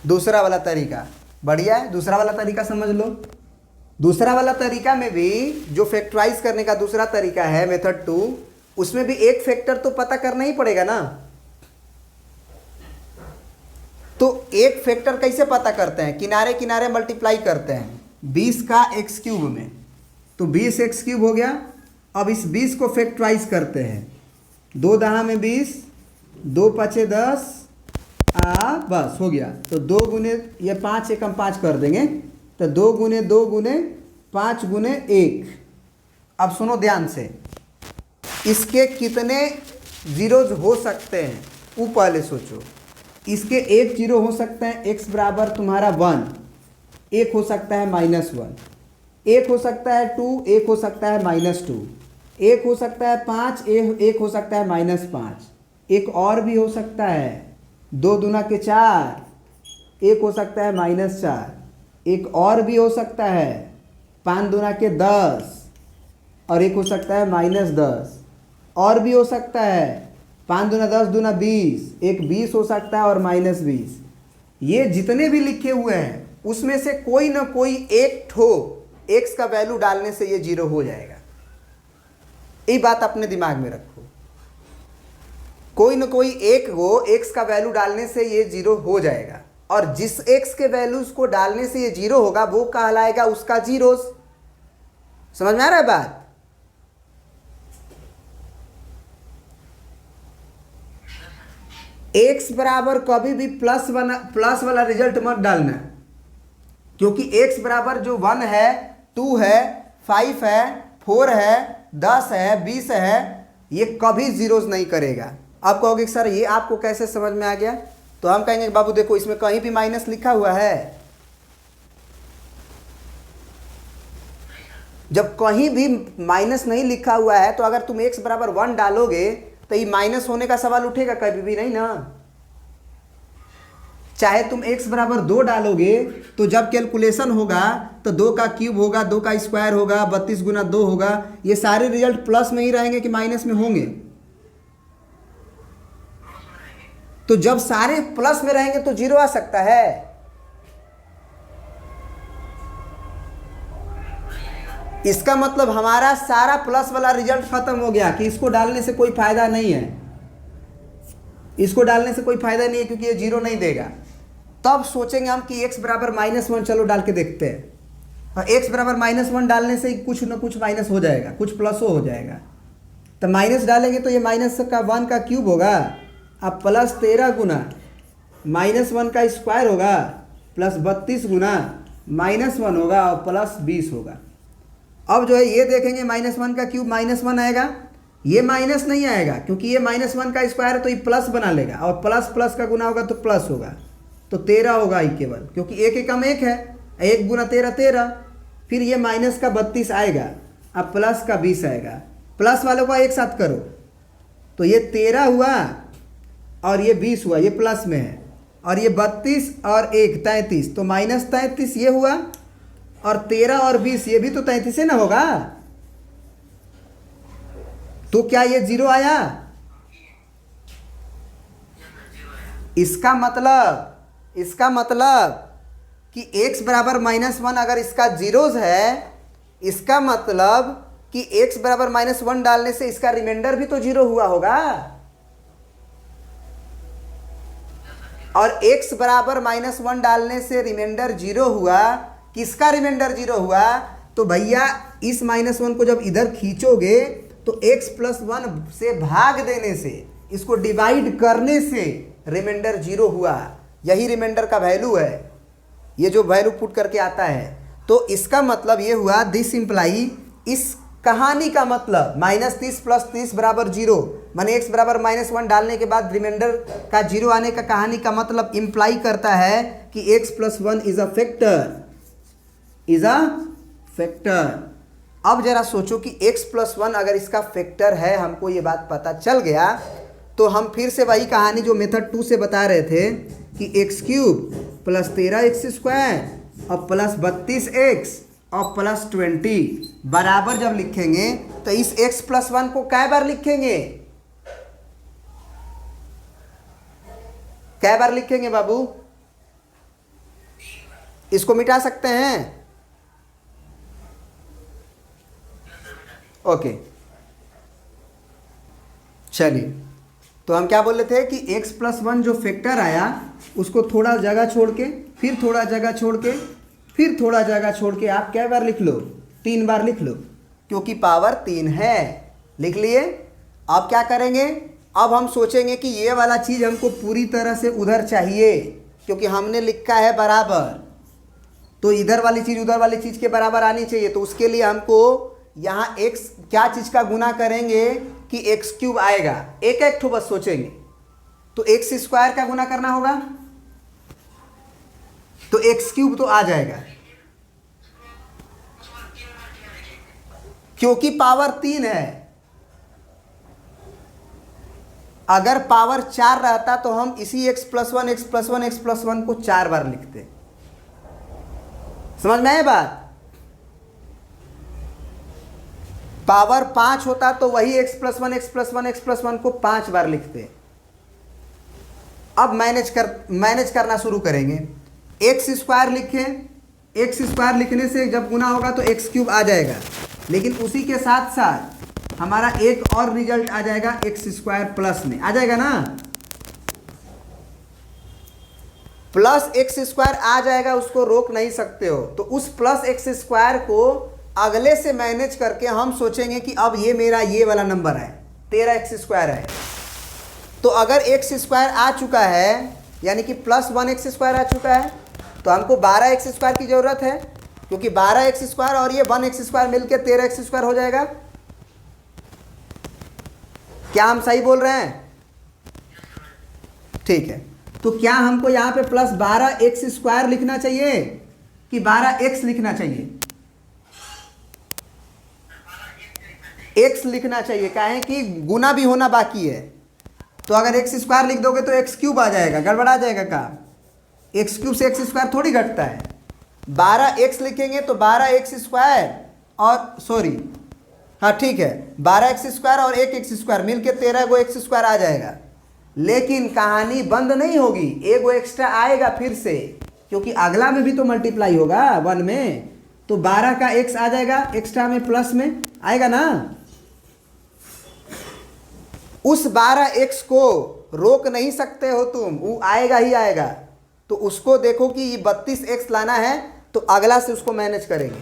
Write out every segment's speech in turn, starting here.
दूसरा वाला तरीका बढ़िया है, दूसरा वाला तरीका समझ लो। दूसरा वाला तरीका में भी जो फैक्टराइज करने का दूसरा तरीका है मेथड 2, उसमें भी एक फैक्टर तो पता करना ही पड़ेगा ना। तो एक फैक्टर कैसे पता करते हैं, किनारे किनारे मल्टीप्लाई करते हैं 20 का x क्यूब में, तो 20 x क्यूब हो गया। अब इस 20 को फैक्टराइज करते हैं, 2 दहा में 20, 2 पचे 10, बस हो गया। तो 2 गुने ये 5 एक हम 5 कर देंगे, तो 2 गुने 2 गुने 5 गुने 1। अब सुनो ध्यान से, इसके कितने जीरोज हो सकते हैं वो पहले सोचो। इसके एक जीरो हो सकते हैं, x बराबर तुम्हारा 1, एक हो सकता है -1, एक हो सकता है 2, एक हो सकता है -2, एक हो सकता है 5, एक हो सकता है -5, एक और भी हो सकता है 2 दूना के 4, एक हो सकता है -4, एक और भी हो सकता है 5 दूना के 10, और एक हो सकता है -10, और भी हो सकता है 5 दूना 10 दूना 20, एक 20 हो सकता है और -20। ये जितने भी लिखे हुए हैं उसमें से कोई ना कोई एक ठो x का वैल्यू डालने से ये जीरो हो जाएगा। ये बात अपने दिमाग में रखो, कोई ना कोई एक को x का वैल्यू डालने से ये जीरो हो जाएगा, और जिस x के वैल्यूज को डालने से ये जीरो होगा वो कहलाएगा उसका जीरोस। समझ में आ रहा है बात? x बराबर कभी भी प्लस वाला रिजल्ट मत डालना, क्योंकि x बराबर जो 1 है, 2 है, 5 है, 4 है, 10 है, 20 है, ये कभी जीरोस नहीं करेगा। आप कहोगे सर ये आपको कैसे समझ में आ गया? तो हम कहेंगे बाबू देखो इसमें कहीं भी माइनस लिखा हुआ है। जब कहीं भी माइनस नहीं लिखा हुआ है तो अगर तुम x बराबर 1 डालोगे तो ये माइनस होने का सवाल उठेगा? कभी भी नहीं ना। चाहे तुम x बराबर 2 डालोगे तो जब कैलकुलेशन होगा तो 2 का क्यूब होगा, 2 का स्क्वायर होगा, 32 गुना 2 होगा, ये सारे रिजल्ट प्लस में ही रहेंगे कि माइनस में होंगे? तो जब सारे प्लस में रहेंगे तो जीरो आ सकता है। इसका मतलब हमारा सारा प्लस वाला रिजल्ट खत्म हो गया कि इसको डालने से कोई फायदा नहीं है, इसको डालने से कोई फायदा नहीं है क्योंकि ये जीरो नहीं देगा। तब सोचेंगे हम कि x बराबर -1 चलो डाल के देखते हैं, और x बराबर -1 डालने से कुछ ना कुछ माइनस हो जाएगा, कुछ प्लस हो जाएगा। तो माइनस डालेंगे तो ये माइनस का 1 का क्यूब होगा, अब प्लस 13 गुना -1 का स्क्वायर होगा, प्लस 32 गुना -1 होगा, और प्लस 20 होगा। अब जो है ये देखेंगे -1 का क्यूब -1 आएगा, ये माइनस नहीं आएगा क्योंकि ये -1 का स्क्वायर है तो ये प्लस बना लेगा, और प्लस प्लस का गुना होगा तो प्लस होगा, तो 13 होगा ही केवल, क्योंकि एक एकम एक है, 1 गुना 13 13। फिर ये माइनस का 32 आएगा, अब प्लस का 20 आएगा, प्लस वालों का एक साथ करो तो ये 13 हुआ और ये 20 हुआ, ये प्लस में है, और ये 32 और 1 33, तो -33 ये हुआ, और 13 और 20 ये भी तो 33 ना होगा। तो क्या ये जीरो आया? इसका मतलब कि x बराबर -1 अगर इसका जीरोज है, इसका मतलब कि x बराबर -1 डालने से इसका रिमाइंडर भी तो जीरो हुआ होगा, और x बराबर -1 डालने से रिमाइंडर जीरो हुआ। किसका रिमाइंडर जीरो हुआ? तो भैया इस -1 को जब इधर खींचोगे तो x + 1 से भाग देने से, इसको डिवाइड करने से रिमाइंडर जीरो हुआ। यही रिमाइंडर का वैल्यू है, ये जो वैल्यू पुट करके आता है। तो इसका मतलब ये हुआ, दिस इम्प्लाई, इस कहानी का मतलब -30 + 30 बराबर जीरो, माने x बराबर -1 डालने के बाद रिमाइंडर का जीरो आने का कहानी का मतलब इम्प्लाई करता है कि x + 1 इज अ फैक्टर। अब जरा सोचो कि x + 1 अगर इसका फैक्टर है, हमको ये बात पता चल गया, तो हम फिर से वही कहानी जो मेथड 2 से बता रहे थे कि x³ + 13x² और प्लस 32x और प्लस 20 बराबर जब लिखेंगे तो इस x + 1 को कै बार लिखेंगे? कै बार लिखेंगे बाबू? इसको मिटा सकते हैं? ओके, चलिए, तो हम क्या बोल रहे थे कि x प्लस वन जो फैक्टर आया उसको थोड़ा जगह छोड़ के, फिर थोड़ा जगह छोड़ के, फिर थोड़ा जगह छोड़ के आप क्या बार लिख लो? 3 बार लिख लो, क्योंकि पावर 3 है। लिख लिए? अब क्या करेंगे? अब हम सोचेंगे कि ये वाला चीज़ हमको पूरी तरह से उधर चाहिए, क्योंकि हमने लिखा है बराबर, तो इधर वाली चीज़ उधर वाली चीज़ के बराबर आनी चाहिए। तो उसके लिए हमको यहाँ x क्या चीज़ का गुना करेंगे कि एक्स क्यूब आएगा। एक एक ठो बस सोचेंगे, तो एक्स स्क्वायर का गुना करना होगा, तो एक्स क्यूब तो आ जाएगा, क्योंकि पावर 3 है। अगर पावर 4 रहता तो हम इसी x plus one x plus one x plus one को 4 बार लिखते। समझ में आए बात? पावर 5 होता तो वही x plus one x plus one x plus one को 5 बार लिखते। अब मैनेज करना शुरू करेंगे। एक्स स्क्वायर लिखें, एक्स स्क्वायर लिखने से जब गुना होगा तो एक्स क्यूब आ जाएगा, लेकिन उसी के साथ साथ हमारा एक और रिजल्ट आ जाएगा एक्स स्क्वायर प्लस में, आ जाएगा ना, प्लस एक्स स्क्वायर आ जाएगा, उसको रोक नहीं सकते हो। तो उस प्लस एक्स स्क्वायर को अगले से मैनेज करके हम सोचेंगे कि अब ये मेरा ये वाला नंबर है, 13x स्क्वायर है। तो अगर एक्स स्क्वायर आ चुका है, यानी कि प्लस 1x स्क्वायर आ चुका है, तो हमको 12x स्क्वायर की ज़रूरत है, क्योंकि 12x स्क्वायर और ये 1x स्क्वायर मिलकर 13x स्क्वायर हो जाएगा। क्या हम सही बोल रहे हैं? ठीक है, तो क्या हमको यहाँ पे प्लस 12x स्क्वायर लिखना चाहिए कि 12x लिखना चाहिए? x लिखना चाहिए, काहे कि गुना भी होना बाकी है। तो अगर x स्क्वायर लिख दोगे तो x क्यूब आ जाएगा, गड़बड़ा जाएगा का? x क्यूब से x स्क्वायर थोड़ी घटता है। 12x लिखेंगे तो 12x स्क्वायर और सॉरी, हाँ ठीक है, 12x स्क्वायर और 1x स्क्वायर मिलके 13 गो x स्क्वायर आ जाएगा। लेकिन कहानी बंद नहीं होगी, एक गो एक्स्ट्रा आएगा फिर से, क्योंकि अगला में भी तो मल्टीप्लाई होगा 1 में, तो 12 का x आ जाएगा एक्स्ट्रा में, प्लस में आएगा ना। उस 12x को रोक नहीं सकते हो तुम, वो आएगा ही आएगा। तो उसको देखो कि ये 32x लाना है, तो अगला से उसको मैनेज करेंगे।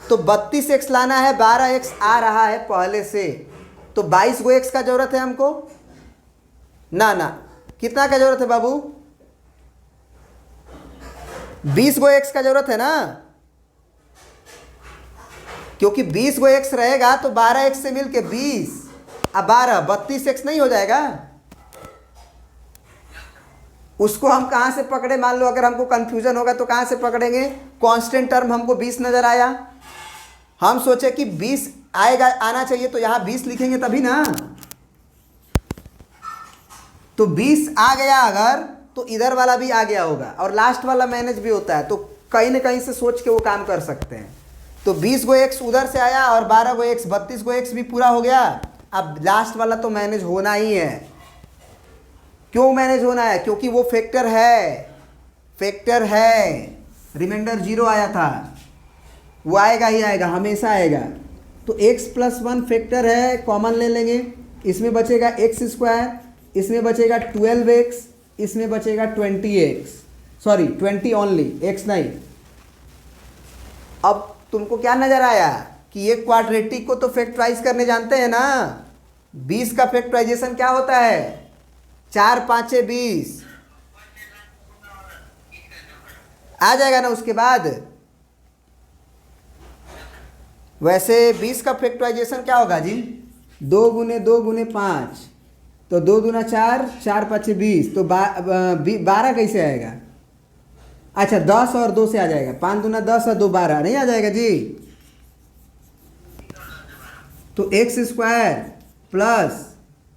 तो 32x लाना है, 12x आ रहा है पहले से, तो 22 गो x का जरूरत है हमको ना। ना, कितना का जरूरत है बाबू? 20 गो x का जरूरत है ना, क्योंकि 20 गो x रहेगा तो 12x से मिलके 20, अब 12 32x नहीं हो जाएगा? उसको हम कहाँ से पकड़े? मान लो अगर हमको कंफ्यूजन होगा तो कहाँ से पकड़ेंगे? कांस्टेंट टर्म हमको 20 नजर आया, हम सोचे कि 20 आएगा, आना चाहिए, तो यहाँ 20 लिखेंगे तभी ना। तो 20 आ गया अगर, तो इधर वाला भी आ गया होगा, और लास्ट वाला मैनेज भी होता है, तो कहीं ना कहीं से सोच के वो काम कर सकते हैं। तो 20 गो x उधर से आया और 12 गो x, 32 गो x भी पूरा हो गया। अब लास्ट वाला तो मैनेज होना ही है। क्यों मैनेज होना है? क्योंकि वो फैक्टर है, रिमाइंडर 0 आया था, वो आएगा ही आएगा, हमेशा आएगा। तो x प्लस 1 फैक्टर है, कॉमन ले लेंगे, इसमें बचेगा x स्क्वायर, इसमें बचेगा 12x, इसमें बचेगा 20x, सॉरी 20 ओनली, x नहीं। अब तुमको क्या नजर आया कि ये क्वाड्रेटिक को तो फैक्टराइज करने जानते हैं ना। 20 का फैक्टराइजेशन क्या होता है? 4 5 20 आ जाएगा ना उसके बाद। वैसे 20 का फैक्टराइजेशन क्या होगा जी? 2 गुने 2 गुने 5, तो 2 दूना 4, 4 5 20, तो 12 कैसे आएगा? अच्छा 10 और 2 से आ जाएगा, 5 दूना 10 और 2 12, नहीं आ जाएगा जी। तो एक्स स्क्वायर प्लस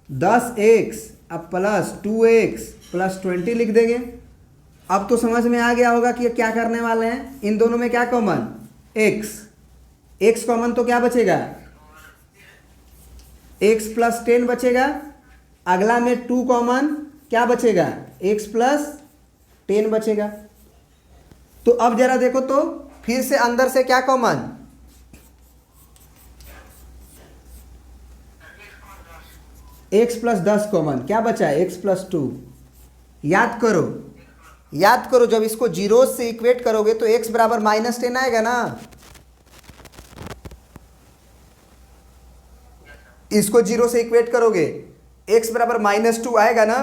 10x अब प्लस 2x प्लस 20 लिख देंगे। अब तो समझ में आ गया होगा कि ये क्या करने वाले हैं। इन दोनों में क्या कॉमन? x कॉमन, तो क्या बचेगा? x प्लस 10 बचेगा। अगला में 2 कॉमन, क्या बचेगा? x प्लस 10 बचेगा। तो अब जरा देखो तो फिर से अंदर से क्या कॉमन, x प्लस 10 कॉमन, क्या बचा है x प्लस 2। याद करो, याद करो, जब इसको जीरो से इक्वेट करोगे तो x बराबर -10 आएगा ना। इसको जीरो से इक्वेट करोगे x बराबर -2 आएगा ना।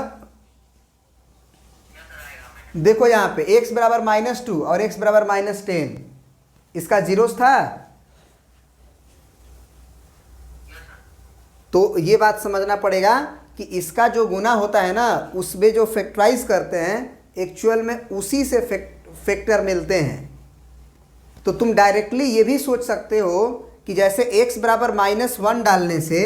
देखो यहाँ पे x बराबर -2 और x बराबर -10, इसका जीरोस था। तो ये बात समझना पड़ेगा कि इसका जो गुना होता है ना, उसमें जो फैक्टराइज करते हैं एक्चुअल में उसी से फैक्टर मिलते हैं। तो तुम डायरेक्टली ये भी सोच सकते हो कि जैसे x बराबर -1 डालने से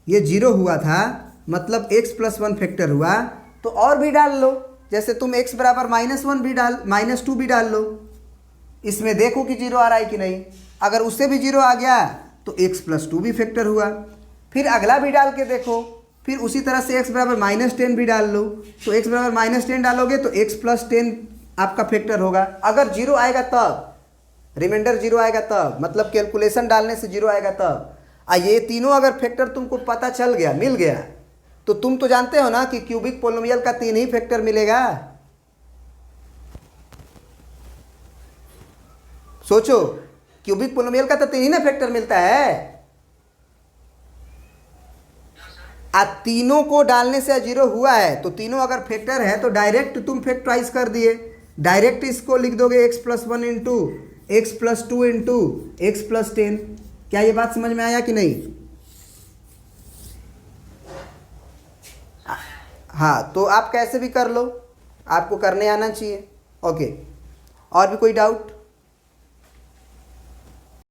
ये जीरो हुआ था, मतलब x प्लस 1 फैक्टर हुआ, तो और भी डाल लो। जैसे तुम x बराबर -1 भी डाल, -2 भी डाल लो, इसमें देखो कि जीरो आ रहा है कि नहीं। अगर उससे भी जीरो आ गया तो x प्लस 2 भी फैक्टर हुआ। फिर अगला भी डाल के देखो, फिर उसी तरह से x बराबर -10 भी डाल लो, तो x बराबर -10 डालोगे तो x प्लस 10 आपका फैक्टर होगा। अगर जीरो आएगा तब, रिमाइंडर जीरो आएगा तब, मतलब कैलकुलेशन डालने से जीरो आएगा तब। ये तीनों अगर फैक्टर तुमको पता चल गया, मिल गया, तो तुम तो जानते हो ना कि क्यूबिक पोलिनोमियल का 3 ही फैक्टर मिलेगा। सोचो, क्यूबिक पोलिनोमियल का तो 3 ही ना फैक्टर मिलता है। तीनों को डालने से जीरो हुआ है, तो तीनों अगर फैक्टर है तो डायरेक्ट तुम फैक्टराइज कर दिए। डायरेक्ट इसको लिख दोगे x plus 1 into x plus 2 into x plus 10। क्या ये बात समझ में आया कि नहीं? हाँ, तो आप कैसे भी कर लो, आपको करने आना चाहिए। ओके, और भी कोई डाउट?